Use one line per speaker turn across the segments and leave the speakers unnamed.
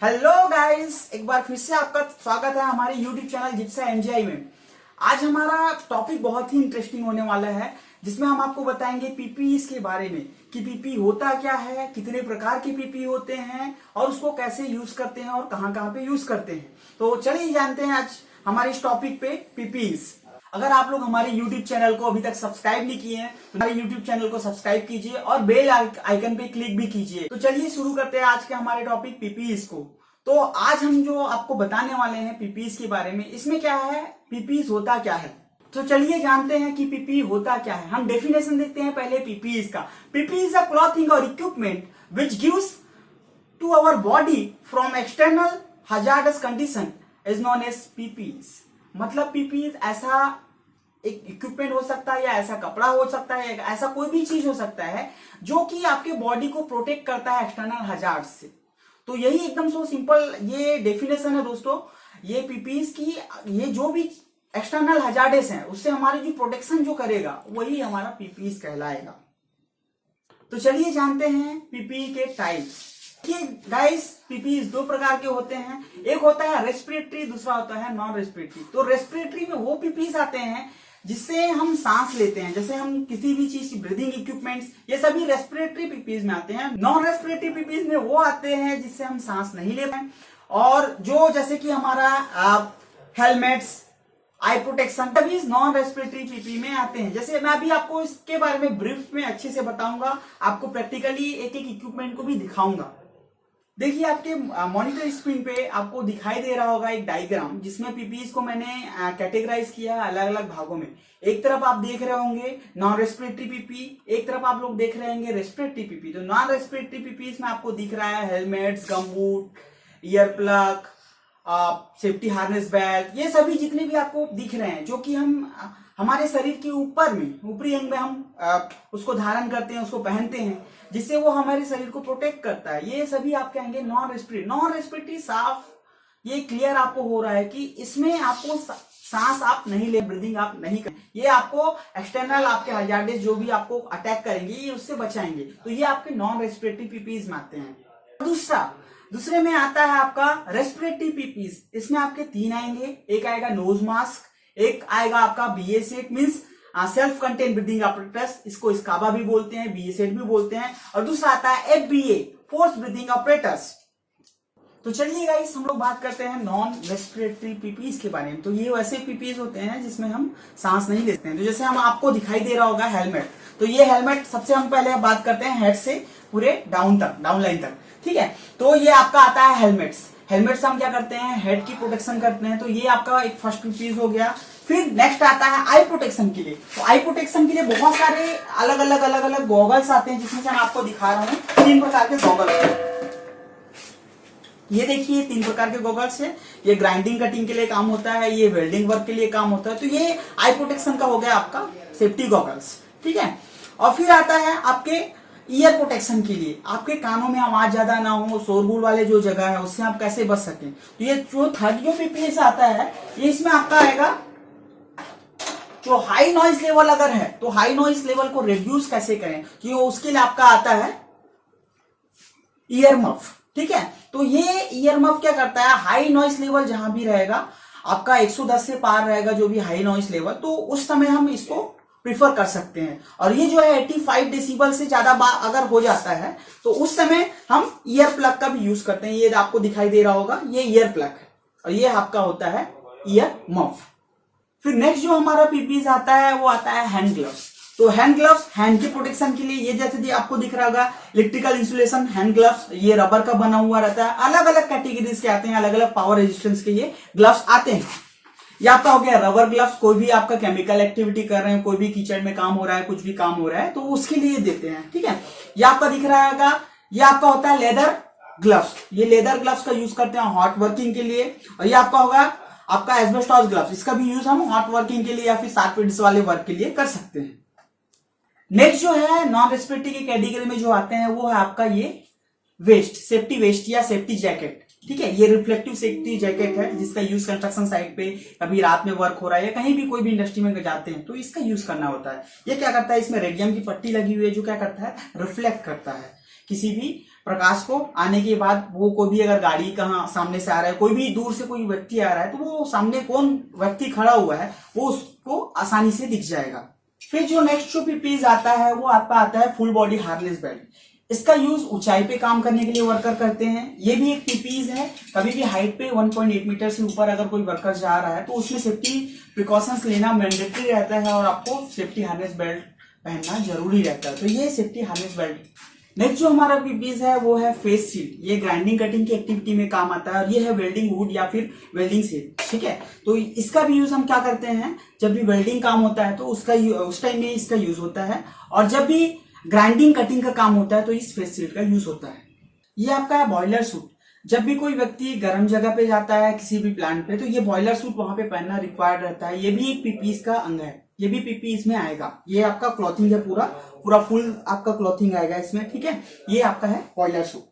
Hello guys, एक बार फिर से आपका स्वागत है हमारे यूट्यूब चैनल जिप्सा एमजीआई में। आज हमारा टॉपिक बहुत ही इंटरेस्टिंग होने वाला है, जिसमें हम आपको बताएंगे पीपीई के बारे में कि पीपीई होता क्या है, कितने प्रकार के पीपीई होते हैं और उसको कैसे यूज करते हैं और कहां कहां पे यूज करते हैं। तो चलिए जानते हैं आज हमारे इस टॉपिक पे पीपीई। अगर आप लोग हमारे YouTube चैनल को अभी तक सब्सक्राइब नहीं किए हैं तो हमारे YouTube चैनल को सब्सक्राइब कीजिए और बेल आइकन पे क्लिक भी कीजिए। तो चलिए शुरू करते हैं आज के हमारे टॉपिक पीपीई को। तो आज हम जो आपको बताने वाले हैं पीपीई के बारे में, इसमें क्या है, पीपीई होता क्या है। तो चलिए जानते हैं कि पीपीई होता क्या है। हम डेफिनेशन देखते हैं पहले पीपीई का। पीपीई इज अ क्लॉथिंग और equipment which gives to our body from external hazardous condition is known as PPE. मतलब पीपीई ऐसा एक इक्विपमेंट हो सकता है या ऐसा कपड़ा हो सकता है, ऐसा कोई भी चीज हो सकता है जो कि आपके बॉडी को प्रोटेक्ट करता है एक्सटर्नल हजार्ड से। तो यही एकदम सो सिंपल ये डेफिनेशन है दोस्तों। ये पीपीई की ये जो भी एक्सटर्नल हजार्डेस हैं उससे हमारी जो प्रोटेक्शन जो करेगा वही हमारा पीपीई कहलाएगा। तो चलिए जानते हैं पीपीई के टाइप्स। कि गाइस पीपीई दो प्रकार के होते हैं, एक होता है रेस्पिरेटरी, दूसरा होता है नॉन रेस्पिरेटरी। तो रेस्पिरेटरी में वो पीपीई आते हैं जिससे हम सांस लेते हैं, जैसे हम किसी भी चीज की ब्रीदिंग इक्विपमेंट्स, ये सभी रेस्पिरेटरी पीपीई में आते हैं। नॉन रेस्पिरेटरी पीपीई में वो आते हैं जिससे हम सांस नहीं ले पाए, और जो जैसे कि हमारा हेलमेट्स, आई प्रोटेक्शन, सभी नॉन रेस्पिरेटरी पीपीई में आते हैं। जैसे मैं अभी आपको इसके बारे में ब्रीफ में अच्छे से बताऊंगा, आपको प्रैक्टिकली एक एक इक्विपमेंट को भी दिखाऊंगा। देखिए आपके मॉनिटर स्क्रीन पे आपको दिखाई दे रहा होगा एक डायग्राम, जिसमें पीपीई को मैंने कैटेगराइज किया है अलग अलग भागों में। एक तरफ आप देख रहे होंगे नॉन रेस्पिरेटरी पीपीई, एक तरफ आप लोग देख रहे होंगे रेस्पिरेटरी पीपीई। तो नॉन रेस्पिरेटरी पीपीई में आपको दिख रहा है helmets, gumboot, ear plug, safety harness belt, ये सभी जितने भी आपको दिख रहे हैं जो कि हम हमारे शरीर के ऊपर में ऊपरी अंग में हम उसको धारण करते हैं, उसको पहनते हैं, जिससे वो हमारे शरीर को प्रोटेक्ट करता है। ये सभी आप कहेंगे नॉन रेस्पिरेटरी। नॉन रेस्पिरेटरी साफ ये क्लियर आपको हो रहा है कि इसमें आपको सांस आप नहीं ले, ब्रीदिंग आप नहीं करें, ये आपको एक्सटर्नल आपके हजार्डेस जो भी आपको अटैक करेंगे ये उससे बचाएंगे। तो ये आपके नॉन रेस्पिरेटरी पीपीई में आते हैं। दूसरे में आता है आपका रेस्पिरेटरी पीपीई। इसमें आपके तीन आएंगे, एक आएगा नोज मास्क, एक आएगा आपका BA set means self contain breathing apparatus, इसको स्काबा भी बोलते हैं, बीए सेट भी बोलते हैं, और दूसरा आता है एफबीए फोर्स ब्रीदिंग apparatus। तो चलिए गाइस हम लोग बात करते हैं नॉन रेस्पिरेटरी पीपीई के बारे में। तो ये वैसे पीपीई होते हैं जिसमें हम सांस नहीं लेते हैं। तो जैसे हम आपको दिखाई दे रहा होगा हेलमेट, तो ये हेलमेट सबसे हम पहले बात करते हैं हेड से पूरे डाउन लाइन तक, ठीक है। तो ये आपका आता है हेलमेट से हम क्या करते हैं, हेड की प्रोटेक्शन करते हैं। तो ये आपका एक फर्स्ट पीपीई हो गया। फिर नेक्स्ट आता है आई प्रोटेक्शन के लिए। तो आई प्रोटेक्शन के लिए बहुत सारे अलग अलग गॉगल्स आते हैं, जिसमें से मैं आपको दिखा रहा हूं तीन प्रकार के गॉगल्स। ये देखिए तीन प्रकार के गॉगल्स है। ये ग्राइंडिंग कटिंग के लिए काम होता है, ये वेल्डिंग वर्क के लिए काम होता है। तो ये आई प्रोटेक्शन का हो गया आपका सेफ्टी गॉगल्स, ठीक है। और फिर आता है आपके ईयर प्रोटेक्शन के लिए, आपके कानों में आवाज ज्यादा ना हो, शोरगुल वाले जो जगह है उससे आप कैसे बच सकें। तो ये जो थर्ड जो पीपीई से आता है, ये इसमें आपका आएगा जो हाई नॉइज लेवल अगर है तो हाई नॉइज लेवल को रिड्यूस कैसे करें, कि उसके लिए आपका आता है ईयर मफ, ठीक है। तो ये ईयर मफ क्या करता है, हाई नॉइज लेवल जहां भी रहेगा आपका 110 से पार रहेगा जो भी हाई नॉइज लेवल, तो उस समय हम इसको प्रिफर कर सकते हैं। और ये जो है 85 डेसिबल से ज्यादा अगर हो जाता है तो उस समय हम ईयर प्लग का भी यूज करते हैं। ये आपको दिखाई दे रहा होगा, ये ईयर प्लग है और ये आपका होता है ईयर मफ। फिर नेक्स्ट जो हमारा पीपीई आता है वो आता है हैंड ग्लव्स। तो हैंड ग्लव्स हैंड की प्रोटेक्शन के लिए, ये जैसे आपको दिख रहा होगा इलेक्ट्रिकल इंसुलेशन हैंड ग्लव्स, ये रबर का बना हुआ रहता है। अलग अलग कैटेगरीज के आते हैं, अलग अलग पावर रेजिस्टेंस के ये ग्लव्स आते हैं। ये आपका हो गया रबर ग्लव्स, कोई भी आपका केमिकल एक्टिविटी कर रहे हैं, कोई भी कीचड़ में काम हो रहा है, कुछ भी काम हो रहा है तो उसके लिए देते हैं, ठीक है। ये आपका दिख रहा होगा, ये आपका होता है लेदर ग्लव्स। ये लेदर ग्लव्स का यूज करते हैं हॉट वर्किंग के लिए। और ये आपका होगा आपका एस्बेस्टॉस ग्लव्स, इसका भी यूज हम हॉट वर्किंग के लिए या फिर शार्प एड्स वाले वर्क के लिए कर सकते हैं। नेक्स्ट जो है नॉन रेस्पिरेटरी की कैटेगरी में जो आते हैं वो है आपका ये वेस्ट, सेफ्टी वेस्ट या सेफ्टी जैकेट, ठीक है। ये रिफ्लेक्टिव सेफ्टी जैकेट है जिसका यूज कंस्ट्रक्शन साइट पे, कभी रात में वर्क हो रहा है या कहीं भी कोई भी इंडस्ट्री में जाते हैं तो इसका यूज करना होता है। ये क्या करता है, इसमें रेडियम की पट्टी लगी हुई है जो क्या करता है, रिफ्लेक्ट करता है किसी भी प्रकाश को आने के बाद वो कोई भी अगर गाड़ी कहाँ सामने से आ रहा है, कोई भी दूर से कोई व्यक्ति आ रहा है, तो वो सामने कौन व्यक्ति खड़ा हुआ है वो उसको आसानी से दिख जाएगा। फिर जो नेक्स्ट जो पीपीज आता है वो आता है फुल बॉडी हार्नेस बेल्ट। इसका यूज ऊंचाई पे काम करने के लिए वर्कर करते हैं। ये भी एक पीपीज है। कभी भी हाइट पे 1.8 मीटर से ऊपर अगर कोई वर्कर जा रहा है तो उसमें सेफ्टी प्रिकॉशंस लेना मैंडेटरी रहता है और आपको सेफ्टी हार्नेस बेल्ट पहनना जरूरी रहता है। तो ये सेफ्टी हार्नेस बेल्ट। नेक्स्ट जो हमारा पीपीज है वो है फेस शील्ड। ये ग्राइंडिंग कटिंग की एक्टिविटी में काम आता है और ये है वेल्डिंग वुड या फिर वेल्डिंग शील्ड, ठीक है। तो इसका भी यूज हम क्या करते हैं, जब भी वेल्डिंग काम होता है तो उस टाइम में इसका यूज होता है, और जब भी ग्राइंडिंग कटिंग का काम होता है तो इस फेस शील्ड का यूज होता है। ये आपका है बॉयलर सूट। जब भी कोई व्यक्ति गर्म जगह पे जाता है किसी भी प्लांट पे, तो ये बॉयलर सूट वहां पे पहनना रिक्वायर्ड रहता है। ये भी एक पीपीज का अंग है, ये भी पीपी इसमें आएगा। ये आपका क्लॉथिंग है, पूरा फुल आपका क्लॉथिंग आएगा इसमें, ठीक है। ये आपका है बॉयलर सूट।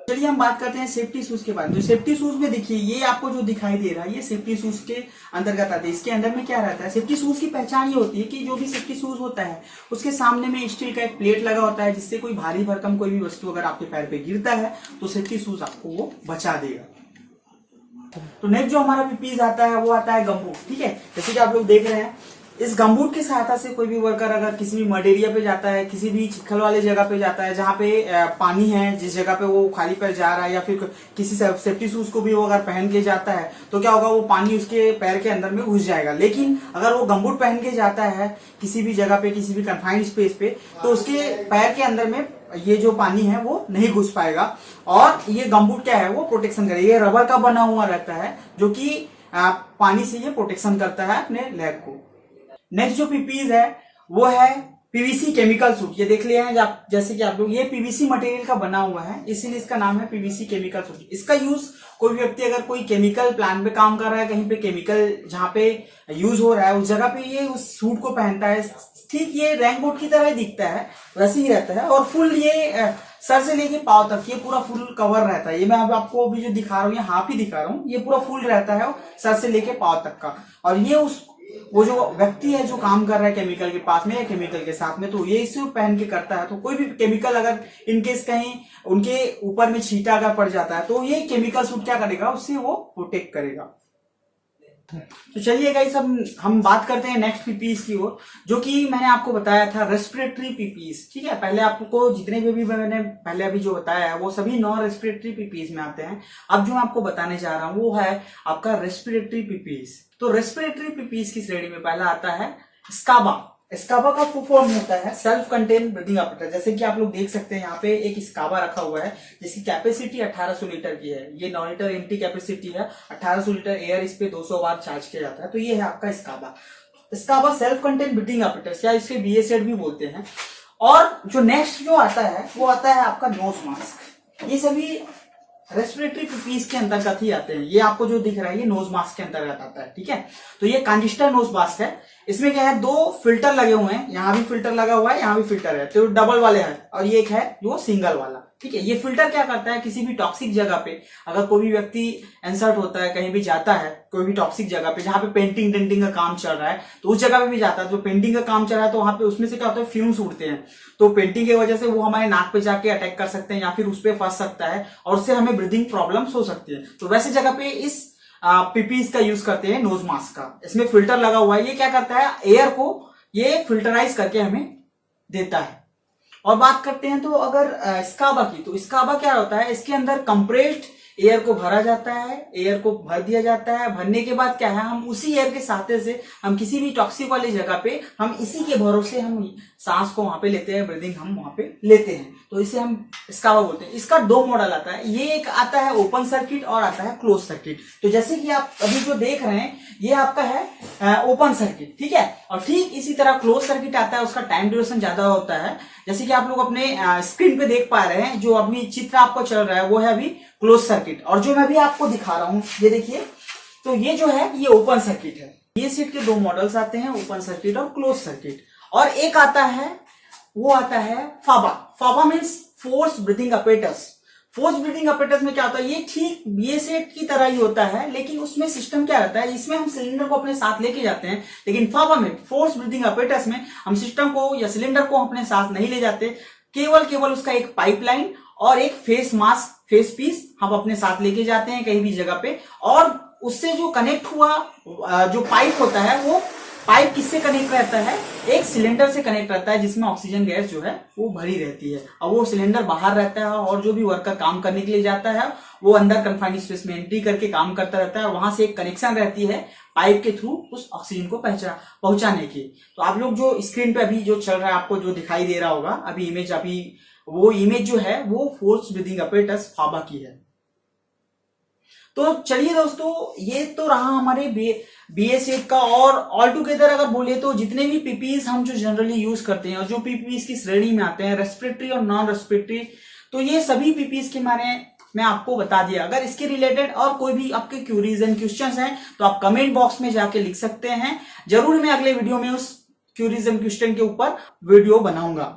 चलिए हम बात करते हैं सेफ्टी शूज के बारे में। तो सेफ्टी शूज में देखिए, ये आपको जो दिखाई दे रहा है ये सेफ्टी शूज के अंतर्गत आते हैं। इसके अंदर में क्या रहता है, सेफ्टी शूज की पहचान ये होती है कि जो भी सेफ्टी शूज होता है उसके सामने में स्टील का एक प्लेट लगा होता है, जिससे कोई भारी भरकम कोई भी वस्तु अगर आपके पैर पे गिरता है तो सेफ्टी शूज आपको वो बचा देगा। तो नेक्स्ट जो हमारा पीपीज आता है वो आता है गमबूट, ठीक है। जैसे कि आप लोग देख रहे हैं, इस गमबूट की सहायता से कोई भी वर्कर अगर किसी भी मड एरिया पे जाता है, किसी भी चिखल वाले जगह पे जाता है जहां पे पानी है, जिस जगह पे वो खाली पैर जा रहा है, या फिर किसी सेफ्टी शूज को भी वो अगर पहन के जाता है तो क्या होगा, वो पानी उसके पैर के अंदर में घुस जाएगा। लेकिन अगर वो गमबूट पहन के जाता है किसी भी जगह पे, किसी भी कन्फाइंड स्पेस पे, तो उसके पैर के अंदर में ये जो पानी है वो नहीं घुस पाएगा। और ये गमबूट क्या है, वो प्रोटेक्शन करेगा। ये रबर का बना हुआ रहता है जो कि पानी से ये प्रोटेक्शन करता है अपने लेग को। नेक्स्ट जो पीपीज है वो है पीवीसी केमिकल सूट। ये देख लिया है जैसे कि आप लोग, ये पीवीसी मटेरियल का बना हुआ है, इसीलिए इसका नाम है पीवीसी केमिकल सूट। इसका यूज कोई व्यक्ति अगर कोई केमिकल प्लांट पे काम कर रहा है, कहीं पे केमिकल जहां पे यूज हो रहा है उस जगह पे ये उस सूट को पहनता है। ठीक ये रेनकोट की तरह ही दिखता है, वैसे ही रहता है, और फुल ये सर से लेके पांव तक ये पूरा फुल कवर रहता है। ये मैं आपको अभी जो दिखा रहा हूँ, ये हाफ ही दिखा रहा हूँ, ये पूरा फुल रहता है सर से लेके पांव तक का। और ये वो जो व्यक्ति है जो काम कर रहा है केमिकल के पास में या केमिकल के साथ में, तो ये इसे पहन के करता है। तो कोई भी केमिकल अगर इनकेस कहीं उनके ऊपर में छींटा अगर पड़ जाता है तो ये केमिकल सूट क्या करेगा, उससे वो प्रोटेक्ट करेगा। तो चलिए गाइस, हम बात करते हैं नेक्स्ट पीपीज की ओर, जो कि मैंने आपको बताया था रेस्पिरेटरी पीपीज, ठीक है। पहले आपको जितने भी मैंने पहले अभी जो बताया है वो सभी नॉन रेस्पिरेटरी पीपीज में आते हैं। अब जो मैं आपको बताने जा रहा हूं वो है आपका रेस्पिरेटरी पीपीज। तो रेस्पिरेटरी पीपीज की श्रेणी में पहला आता है स्काबा। स्काबा का फुल फॉर्म होता है सेल्फ कंटेन ब्रीथिंग apparatus। जैसे कि आप लोग देख सकते हैं यहाँ पे एक स्काबा रखा हुआ है जिसकी कैपेसिटी 1800 लीटर की है। ये 9 लीटर एम्प्टी कैपेसिटी है, 1800 लीटर एयर इस पे 200 बार चार्ज किया जाता है। तो ये है आपका स्काबा। स्काबा सेल्फ कंटेन ब्रीथिंग apparatus या इसके BA-सेट भी बोलते हैं। और जो नेक्स्ट जो आता है वो आता है आपका नोज मास्क। ये सभी रेस्पिरेटरी पीपीज के अंतर्गत ही आते हैं। ये आपको जो दिख रहा है ये नोज मास्क के अंतर्गत आता है, ठीक है। तो ये कंजिस्टर नोज मास्क है। इसमें क्या है, 2 फिल्टर लगे हुए हैं, यहाँ भी फिल्टर लगा हुआ है, यहाँ भी फिल्टर है, तो डबल वाले हैं, और ये एक है जो सिंगल वाला, ठीक है। ये फिल्टर क्या करता है, किसी भी टॉक्सिक जगह पे अगर कोई भी व्यक्ति इंसर्ट होता है, कहीं भी जाता है कोई भी टॉक्सिक जगह पे जहां पे पेंटिंग डेंटिंग का काम चल रहा है, तो उस जगह पे भी जाता है। तो पेंटिंग का काम चल रहा है तो वहां पे उसमें से क्या होता है, फ्यूम्स उड़ते हैं। तो पेंटिंग की वजह से वो हमारे नाक पे जाके अटैक कर सकते हैं या फिर उस पर फंस सकता है और उससे हमें ब्रीदिंग प्रॉब्लम्स हो सकती है। तो वैसे जगह पे इस पीपीज का यूज करते हैं नोज मास्क का। इसमें फिल्टर लगा हुआ है, ये क्या करता है, एयर को ये फिल्टराइज करके हमें देता है। और बात करते हैं तो अगर स्काबा की, तो स्काबा क्या होता है, इसके अंदर कंप्रेस्ड एयर को भरा जाता है, एयर को भर दिया जाता है। भरने के बाद क्या है, हम उसी एयर के साथे से हम किसी भी टॉक्सिक वाली जगह पे हम इसी के भरोसे हम सांस को वहां पे लेते हैं, ब्रीदिंग हम वहां पे लेते हैं। तो इसे हम स्काबा बोलते हैं। इसका 2 मॉडल आता है, ये एक आता है ओपन सर्किट और आता है क्लोज सर्किट। तो जैसे कि आप अभी जो देख रहे हैं ये आपका है ओपन सर्किट, ठीक है। और ठीक इसी तरह क्लोज सर्किट आता है, उसका टाइम ड्यूरेशन ज्यादा होता है। जैसे कि आप लोग अपने स्क्रीन पे देख पा रहे हैं, जो अभी चित्र आपको चल रहा है वो है अभी क्लोज सर्किट, और जो मैं भी आपको दिखा रहा हूं ये देखिए, तो ये जो है ये ओपन सर्किट है। ये सेट के 2 मॉडल्स आते हैं, ओपन सर्किट और क्लोज सर्किट। और एक आता है वो आता है फाबा। फाबा means force breathing apparatus। Force breathing apparatus में क्या होता है, ये ठीक BA-सेट की तरह ही होता है, लेकिन उसमें सिस्टम क्या रहता है, इसमें हम सिलेंडर को अपने साथ लेके जाते हैं। लेकिन फाबा में, फोर्स ब्रीथिंग apparatus में हम सिस्टम को या सिलेंडर को अपने साथ नहीं ले जाते, केवल उसका एक पाइपलाइन और एक फेस मास्क, फेस पीस हम अपने साथ लेके जाते हैं कहीं भी जगह पे। और उससे जो कनेक्ट हुआ जो पाइप होता है, वो पाइप किससे कनेक्ट रहता है, एक सिलेंडर से कनेक्ट रहता है जिसमें ऑक्सीजन गैस जो है वो भरी रहती है। और वो सिलेंडर बाहर रहता है और जो भी वर्कर काम करने के लिए जाता है वो अंदर कन्फाइंड स्पेस में एंट्री करके काम करता रहता है और वहां से एक कनेक्शन रहती है पाइप के थ्रू उस ऑक्सीजन को पहुंचाने की। तो आप लोग जो स्क्रीन पे अभी जो चल रहा है, आपको जो दिखाई दे रहा होगा अभी इमेज, अभी वो इमेज जो है वो फोर्स ब्रीदिंग apparatus फाबा की है। तो चलिए दोस्तों, ये तो रहा हमारे BS8 का। और ऑल टुगेदर अगर बोले तो जितने भी पीपीईज हम जो जनरली यूज करते हैं और जो पीपीईज की श्रेणी में आते हैं, रेस्पिरेटरी और नॉन रेस्पिरेटरी, तो ये सभी पीपीईज के बारे में मैं आपको बता दिया। अगर इसके रिलेटेड और कोई भी आपके क्यूरीज एंड क्वेश्चंस हैं तो आप कमेंट बॉक्स में जाके लिख सकते हैं। जरूर मैं अगले वीडियो में उस क्यूरीज एंड क्वेश्चन के ऊपर वीडियो बनाऊंगा।